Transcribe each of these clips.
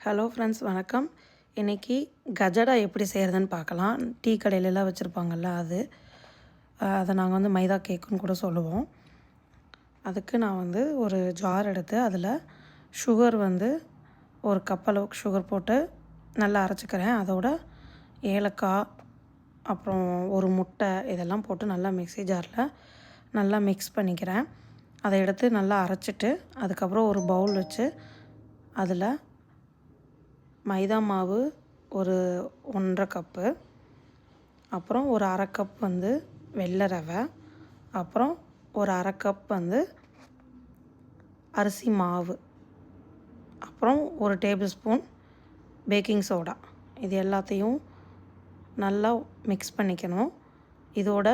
Hello friends, வணக்கம். இன்றைக்கி கஜடா எப்படி செய்கிறதுன்னு பார்க்கலாம். டீ கடையிலலாம் வச்சுருப்பாங்கள்ல அது. அதை நாங்கள் வந்து மைதா கேக்குன்னு கூட சொல்லுவோம். அதுக்கு நான் வந்து ஒரு ஜார் எடுத்து அதில் சுகர் வந்து ஒரு கப் அளவுக்கு சுகர் போட்டு நல்லா அரைச்சிக்கிறேன். அதோட ஏலக்காய், அப்புறம் ஒரு முட்டை இதெல்லாம் போட்டு நல்லா மிக்ஸி ஜாரில் நல்லா மிக்ஸ் பண்ணிக்கிறேன். அதை எடுத்து நல்லா அரைச்சிட்டு அதுக்கப்புறம் ஒரு பவுல் வச்சு அதில் மைதா மாவு ஒரு 1½ கப்பு, அப்புறம் ஒரு 1/2 கப் வந்து வெள்ளை ரவை, அப்புறம் ஒரு 1/2 கப் வந்து அரிசி மாவு, அப்புறம் ஒரு டேபிள் ஸ்பூன் பேக்கிங் சோடா. இது எல்லாத்தையும் நல்லா மிக்ஸ் பண்ணிக்கணும். இதோட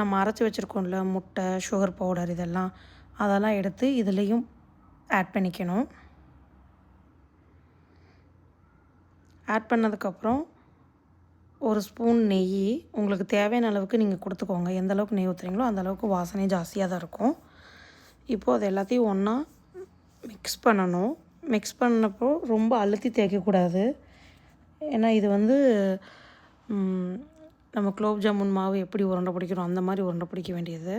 நம்ம அரைச்சி வச்சுருக்கோம்ல முட்டை, சுகர் பவுடர் அதெல்லாம் எடுத்து இதுலேயும் ஆட் பண்ணிக்கணும். ஆட் பண்ணதுக்கப்புறம் ஒரு ஸ்பூன் நெய், உங்களுக்கு தேவையான அளவுக்கு நீங்கள் கொடுத்துக்கோங்க. எந்த அளவுக்கு நெய் ஊற்றுறீங்களோ அந்தளவுக்கு வாசனை ஜாஸ்தியாக தான் இருக்கும். இப்போது அது எல்லாத்தையும் ஒன்றா மிக்ஸ் பண்ணணும். மிக்ஸ் பண்ணப்போ ரொம்ப அழுத்தி தேய்க்கக்கூடாது. ஏன்னா இது வந்து நம்ம குலோப் ஜாமுன் மாவு எப்படி உருண்டை பிடிக்கிறோம் அந்த மாதிரி உருண்டை பிடிக்க வேண்டியது.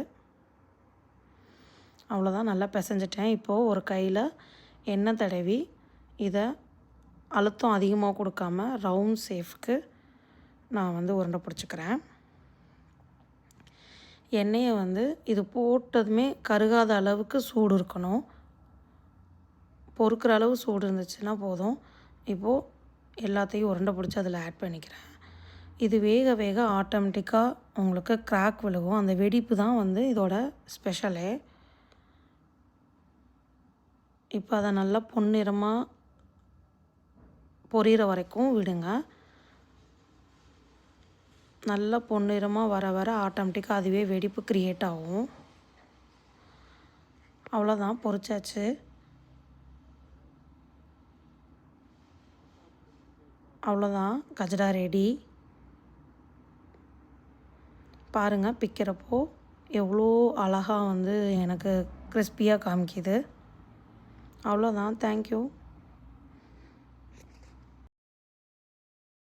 அவ்வளோதான், நல்லா பிசைஞ்சிட்டேன். இப்போது ஒரு கையில் எண்ணெய் தடவி இதை அழுத்தம் அதிகமாக கொடுக்காம ரவுண்ட் ஷேஃப்க்கு நான் வந்து உருண்டை பிடிச்சிக்கிறேன். எண்ணெயை வந்து இது போட்டதுமே கருகாத அளவுக்கு சூடு இருக்கணும். பொறுக்கிற அளவு சூடு இருந்துச்சுன்னா போதும். இப்போது எல்லாத்தையும் உருண்டை பிடிச்சி அதில் ஆட் பண்ணிக்கிறேன். இது வேக வேக ஆட்டோமேட்டிக்காக உங்களுக்கு கிராக் விழுகும். அந்த வெடிப்பு தான் வந்து இதோட ஸ்பெஷலே. இப்போ அதை நல்லா பொன்னிறமாக பொரியிற வரைக்கும் விடுங்க. நல்லா பொன்னிறமாக வர வர ஆட்டோமேட்டிக்காக அதுவே வெடிப்பு க்ரியேட் ஆகும். அவ்வளோதான், பொரிச்சாச்சு. அவ்வளோதான், கஜடா ரெடி. பாருங்கள், பிக்கிறப்போ எவ்வளோ அழகாக வந்து எனக்கு கிறிஸ்பியாக காமிக்குது. அவ்வளோதான், தேங்க்யூ.